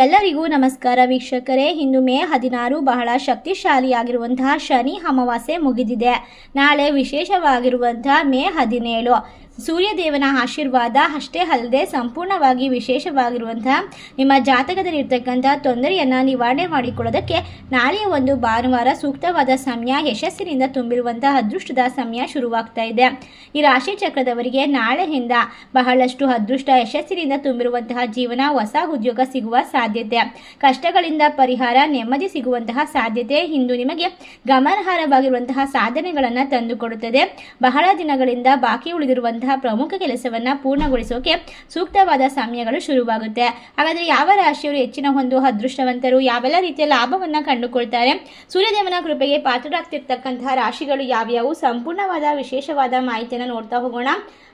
ಎಲ್ಲರಿಗೂ ನಮಸ್ಕಾರ ವೀಕ್ಷಕರೇ. ಇಂದು ಮೇ 16 ಬಹಳ ಶಕ್ತಿಶಾಲಿಯಾಗಿರುವಂತಹ ಶನಿ ಅಮಾವಾಸ್ಯೆ ಮುಗಿದಿದೆ. ನಾಳೆ ವಿಶೇಷವಾಗಿರುವಂತಹ ಮೇ 17 ಸೂರ್ಯದೇವನ ಆಶೀರ್ವಾದ ಅಷ್ಟೇ ಅಲ್ಲದೆ ಸಂಪೂರ್ಣವಾಗಿ ವಿಶೇಷವಾಗಿರುವಂತಹ ನಿಮ್ಮ ಜಾತಕದಲ್ಲಿರ್ತಕ್ಕಂಥ ತೊಂದರೆಯನ್ನು ನಿವಾರಣೆ ಮಾಡಿಕೊಳ್ಳೋದಕ್ಕೆ ನಾಳೆಯ ಒಂದು ಭಾನುವಾರ ಸೂಕ್ತವಾದ ಸಮಯ, ಯಶಸ್ಸಿನಿಂದ ತುಂಬಿರುವಂತಹ ಅದೃಷ್ಟದ ಸಮಯ ಶುರುವಾಗ್ತಾ ಇದೆ. ಈ ರಾಶಿ ಚಕ್ರದವರಿಗೆ ನಾಳೆಯಿಂದ ಬಹಳಷ್ಟು ಅದೃಷ್ಟ, ಯಶಸ್ಸಿನಿಂದ ತುಂಬಿರುವಂತಹ ಜೀವನ, ಹೊಸ ಉದ್ಯೋಗ ಸಿಗುವ ಸಾಧ್ಯತೆ, ಕಷ್ಟಗಳಿಂದ ಪರಿಹಾರ, ನೆಮ್ಮದಿ ಸಿಗುವಂತಹ ಸಾಧ್ಯತೆ ಇಂದು ನಿಮಗೆ ಗಮನಾರ್ಹವಾಗಿರುವಂತಹ ಸಾಧನೆಗಳನ್ನು ತಂದುಕೊಡುತ್ತದೆ. ಬಹಳ ದಿನಗಳಿಂದ ಬಾಕಿ ಉಳಿದಿರುವಂತಹ ಪ್ರಮುಖ ಕೆಲಸವನ್ನ ಪೂರ್ಣಗೊಳಿಸೋಕೆ ಸೂಕ್ತವಾದ ಸಮಯಗಳು ಶುರುವಾಗುತ್ತೆ. ಹಾಗಾದ್ರೆ ಯಾವ ರಾಶಿಯವರು ಹೆಚ್ಚಿನ ಒಂದು ಅದೃಷ್ಟವಂತರು, ಯಾವೆಲ್ಲ ರೀತಿಯ ಲಾಭವನ್ನ ಕಂಡುಕೊಳ್ತಾರೆ, ಸೂರ್ಯದೇವನ ಕೃಪೆಗೆ ಪಾತ್ರರಾಗ್ತಿರ್ತಕ್ಕಂತಹ ರಾಶಿಗಳು ಯಾವ್ಯಾವು, ಸಂಪೂರ್ಣವಾದ ವಿಶೇಷವಾದ ಮಾಹಿತಿಯನ್ನು ನೋಡ್ತಾ ಹೋಗೋಣ.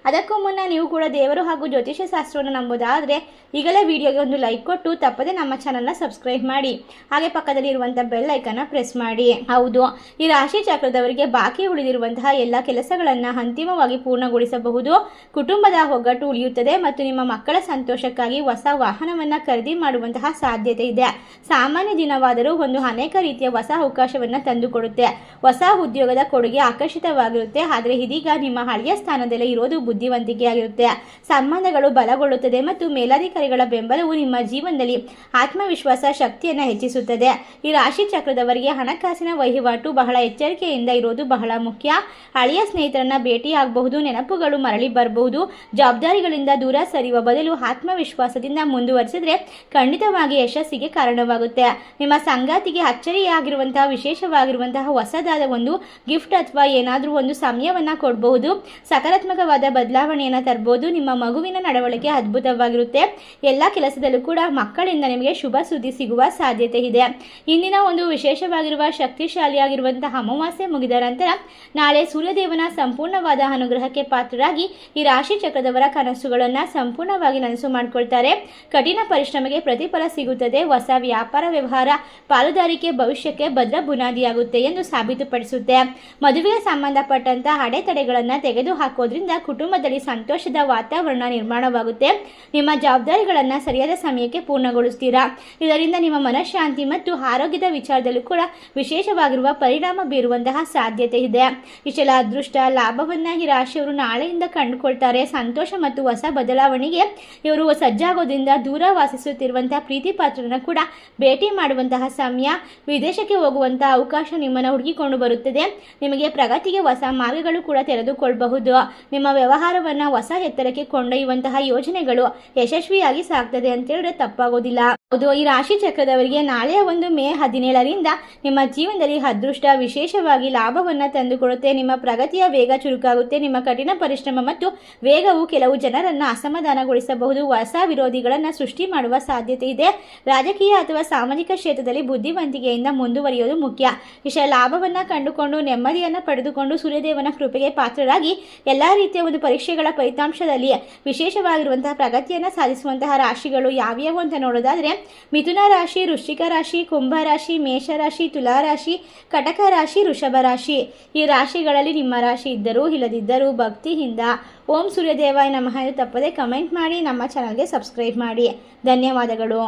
ಅದಕ್ಕೂ ಮುನ್ನ ನೀವು ಕೂಡ ದೇವರು ಹಾಗೂ ಜ್ಯೋತಿಷ್ಯ ಶಾಸ್ತ್ರವನ್ನು ನಂಬೋದಾದರೆ ಈಗಲೇ ವಿಡಿಯೋಗೆ ಒಂದು ಲೈಕ್ ಕೊಟ್ಟು ತಪ್ಪದೆ ನಮ್ಮ ಚಾನಲ್ನ ಸಬ್ಸ್ಕ್ರೈಬ್ ಮಾಡಿ, ಹಾಗೆ ಪಕ್ಕದಲ್ಲಿ ಇರುವಂತಹ ಬೆಲ್ ಐಕನ್ನ ಪ್ರೆಸ್ ಮಾಡಿ. ಹೌದು, ಈ ರಾಶಿ ಚಕ್ರದವರಿಗೆ ಬಾಕಿ ಉಳಿದಿರುವಂತಹ ಎಲ್ಲ ಕೆಲಸಗಳನ್ನು ಅಂತಿಮವಾಗಿ ಪೂರ್ಣಗೊಳಿಸಬಹುದು. ಕುಟುಂಬದ ಒಗ್ಗಟ್ಟು ಉಳಿಯುತ್ತದೆ ಮತ್ತು ನಿಮ್ಮ ಮಕ್ಕಳ ಸಂತೋಷಕ್ಕಾಗಿ ಹೊಸ ವಾಹನವನ್ನು ಖರೀದಿ ಮಾಡುವಂತಹ ಸಾಧ್ಯತೆ ಇದೆ. ಸಾಮಾನ್ಯ ದಿನವಾದರೂ ಒಂದು ಅನೇಕ ರೀತಿಯ ಹೊಸ ಅವಕಾಶವನ್ನು ತಂದುಕೊಡುತ್ತೆ. ಹೊಸ ಉದ್ಯೋಗದ ಕೊಡುಗೆ ಆಕರ್ಷಿತವಾಗಿರುತ್ತೆ. ಆದರೆ ಇದೀಗ ನಿಮ್ಮ ಹಳೆಯ ಸ್ಥಾನದಲ್ಲೇ ಇರೋದು ಬುದ್ಧಿವಂತಿಕೆಯಾಗಿರುತ್ತೆ. ಸಂಬಂಧಗಳು ಬಲಗೊಳ್ಳುತ್ತದೆ ಮತ್ತು ಮೇಲಧಿಕಾರಿಗಳ ಬೆಂಬಲವು ನಿಮ್ಮ ಜೀವನದಲ್ಲಿ ಆತ್ಮವಿಶ್ವಾಸ ಶಕ್ತಿಯನ್ನು ಹೆಚ್ಚಿಸುತ್ತದೆ. ಈ ರಾಶಿ ಚಕ್ರದವರಿಗೆ ಹಣಕಾಸಿನ ವಹಿವಾಟು ಬಹಳ ಎಚ್ಚರಿಕೆಯಿಂದ ಇರೋದು ಬಹಳ ಮುಖ್ಯ. ಹಳೆಯ ಸ್ನೇಹಿತರನ್ನ ಭೇಟಿಯಾಗಬಹುದು, ನೆನಪುಗಳು ಮರಳಿ ಬರಬಹುದು. ಜವಾಬ್ದಾರಿಗಳಿಂದ ದೂರ ಸರಿಯುವ ಬದಲು ಆತ್ಮವಿಶ್ವಾಸದಿಂದ ಮುಂದುವರಿಸಿದ್ರೆ ಖಂಡಿತವಾಗಿ ಯಶಸ್ಸಿಗೆ ಕಾರಣವಾಗುತ್ತೆ. ನಿಮ್ಮ ಸಂಗಾತಿಗೆ ಅಚ್ಚರಿಯಾಗಿರುವಂತಹ ವಿಶೇಷವಾಗಿರುವಂತಹ ಹೊಸದಾದ ಒಂದು ಗಿಫ್ಟ್ ಅಥವಾ ಏನಾದರೂ ಒಂದು ಸಮಯವನ್ನ ಕೊಡಬಹುದು. ಸಕಾರಾತ್ಮಕವಾದ ಬದಲಾವಣೆಯನ್ನು ತರಬಹುದು. ನಿಮ್ಮ ಮಗುವಿನ ನಡವಳಿಕೆ ಅದ್ಭುತವಾಗಿರುತ್ತೆ. ಎಲ್ಲ ಕೆಲಸದಲ್ಲೂ ಕೂಡ ಮಕ್ಕಳಿಂದ ನಿಮಗೆ ಶುಭ ಸುದ್ದಿ ಸಿಗುವ ಸಾಧ್ಯತೆ ಇದೆ. ಇಂದಿನ ಒಂದು ವಿಶೇಷವಾಗಿರುವ ಶಕ್ತಿಶಾಲಿಯಾಗಿರುವಂತಹ ಅಮಾವಾಸ್ಯೆ ಮುಗಿದ ನಂತರ ನಾಳೆ ಸೂರ್ಯದೇವನ ಸಂಪೂರ್ಣವಾದ ಅನುಗ್ರಹಕ್ಕೆ ಪಾತ್ರರಾಗಿ ಈ ರಾಶಿ ಚಕ್ರದವರ ಕನಸುಗಳನ್ನು ಸಂಪೂರ್ಣವಾಗಿ ನನಸು ಮಾಡಿಕೊಳ್ತಾರೆ. ಕಠಿಣ ಪರಿಶ್ರಮಕ್ಕೆ ಪ್ರತಿಫಲ ಸಿಗುತ್ತದೆ. ಹೊಸ ವ್ಯಾಪಾರ ವ್ಯವಹಾರ ಪಾಲುದಾರಿಕೆ ಭವಿಷ್ಯಕ್ಕೆ ಭದ್ರ ಬುನಾದಿಯಾಗುತ್ತೆ ಎಂದು ಸಾಬೀತುಪಡಿಸುತ್ತೆ. ಮದುವೆಗೆ ಸಂಬಂಧಪಟ್ಟಂತಹ ಅಡೆತಡೆಗಳನ್ನು ತೆಗೆದುಹಾಕೋದ್ರಿಂದ ಕುಟುಂಬದಲ್ಲಿ ಸಂತೋಷದ ವಾತಾವರಣ ನಿರ್ಮಾಣವಾಗುತ್ತೆ. ನಿಮ್ಮ ಜವಾಬ್ದಾರಿಗಳನ್ನು ಸರಿಯಾದ ಸಮಯಕ್ಕೆ ಪೂರ್ಣಗೊಳಿಸ್ತೀರಾ. ಇದರಿಂದ ನಿಮ್ಮ ಮನಃಶಾಂತಿ ಮತ್ತು ಆರೋಗ್ಯದ ವಿಚಾರದಲ್ಲೂ ಕೂಡ ವಿಶೇಷವಾಗಿರುವ ಪರಿಣಾಮ ಬೀರುವಂತಹ ಸಾಧ್ಯತೆ ಇದೆ. ಇಷ್ಟೆಲ್ಲ ಅದೃಷ್ಟ ಲಾಭವನ್ನ ಈ ರಾಶಿಯವರು ನಾಳೆಯಿಂದ ಕಂಡುಕೊಳ್ತಾರೆ. ಸಂತೋಷ ಮತ್ತು ಹೊಸ ಬದಲಾವಣೆಗೆ ಇವರು ಸಜ್ಜಾಗೋದ್ರಿಂದ ದೂರ ವಾಸಿಸುತ್ತಿರುವಂತಹ ಪ್ರೀತಿ ಪಾತ್ರರನ್ನು ಕೂಡ ಭೇಟಿ ಮಾಡುವಂತಹ ಸಮಯ, ವಿದೇಶಕ್ಕೆ ಹೋಗುವಂತಹ ಅವಕಾಶ ನಿಮ್ಮನ್ನು ಹುಡುಕಿಕೊಂಡು ಬರುತ್ತದೆ. ನಿಮಗೆ ಪ್ರಗತಿಗೆ ಹೊಸ ಮಾರ್ಗಗಳು ಕೂಡ ತೆರೆದುಕೊಳ್ಳಬಹುದು. ನಿಮ್ಮ ವ್ಯವಹಾರವನ್ನ ಹೊಸ ಎತ್ತರಕ್ಕೆ ಕೊಂಡೊಯ್ಯುವಂತಹ ಯೋಜನೆಗಳು ಯಶಸ್ವಿಯಾಗಿ ಸಾಗ್ತದೆ ಅಂತ ಹೇಳಿದ್ರೆ ತಪ್ಪಾಗೋದಿಲ್ಲ. ಹೌದು, ಈ ರಾಶಿ ಚಕ್ರದವರಿಗೆ ನಾಳೆಯ ಒಂದು ಮೇ 17ರಿಂದ ನಿಮ್ಮ ಜೀವನದಲ್ಲಿ ಅದೃಷ್ಟ ವಿಶೇಷವಾಗಿ ಲಾಭವನ್ನ ತಂದುಕೊಡುತ್ತೆ. ನಿಮ್ಮ ಪ್ರಗತಿಯ ವೇಗ ಚುರುಕಾಗುತ್ತೆ. ನಿಮ್ಮ ಕಠಿಣ ಪರಿಶ್ರಮ ಮತ್ತು ವೇಗವು ಕೆಲವು ಜನರನ್ನ ಅಸಮಾಧಾನಗೊಳಿಸಬಹುದು. ಹೊಸ ವಿರೋಧಿಗಳನ್ನ ಸೃಷ್ಟಿ ಮಾಡುವ ಸಾಧ್ಯತೆ ಇದೆ. ರಾಜಕೀಯ ಅಥವಾ ಸಾಮಾಜಿಕ ಕ್ಷೇತ್ರದಲ್ಲಿ ಬುದ್ಧಿವಂತಿಕೆಯಿಂದ ಮುಂದುವರಿಯೋದು ಮುಖ್ಯ. ಇಷ್ಟ ಲಾಭವನ್ನ ಕಂಡುಕೊಂಡು ನೆಮ್ಮದಿಯನ್ನ ಪಡೆದುಕೊಂಡು ಸೂರ್ಯದೇವನ ಕೃಪೆಗೆ ಪಾತ್ರರಾಗಿ ಎಲ್ಲಾ ರೀತಿಯ ಒಂದು ಪರೀಕ್ಷೆಗಳ ಫಲಿತಾಂಶದಲ್ಲಿ ವಿಶೇಷವಾಗಿರುವಂತಹ ಪ್ರಗತಿಯನ್ನು ಸಾಧಿಸುವಂತಹ ರಾಶಿಗಳು ಯಾವ್ಯಾವು ಅಂತ ನೋಡೋದಾದ್ರೆ ಮಿಥುನ ರಾಶಿ, ವೃಶ್ಚಿಕ ರಾಶಿ, ಕುಂಭ ರಾಶಿ, ಮೇಷ ರಾಶಿ, ತುಲಾ ರಾಶಿ, ಕಟಕ ರಾಶಿ, ವೃಷಭ ರಾಶಿ. ಈ ರಾಶಿಗಳಲ್ಲಿ ನಿಮ್ಮ ರಾಶಿ ಇದ್ದರೂ ಇಲ್ಲದಿದ್ದರೂ ಭಕ್ತಿಯಿಂದ ಓಂ ಸೂರ್ಯದೇವಾಯ ನಮಃ ಎಂದು ತಪ್ಪದೆ ಕಮೆಂಟ್ ಮಾಡಿ, ನಮ್ಮ ಚಾನಲ್ಗೆ ಸಬ್ಸ್ಕ್ರೈಬ್ ಮಾಡಿ. ಧನ್ಯವಾದಗಳು.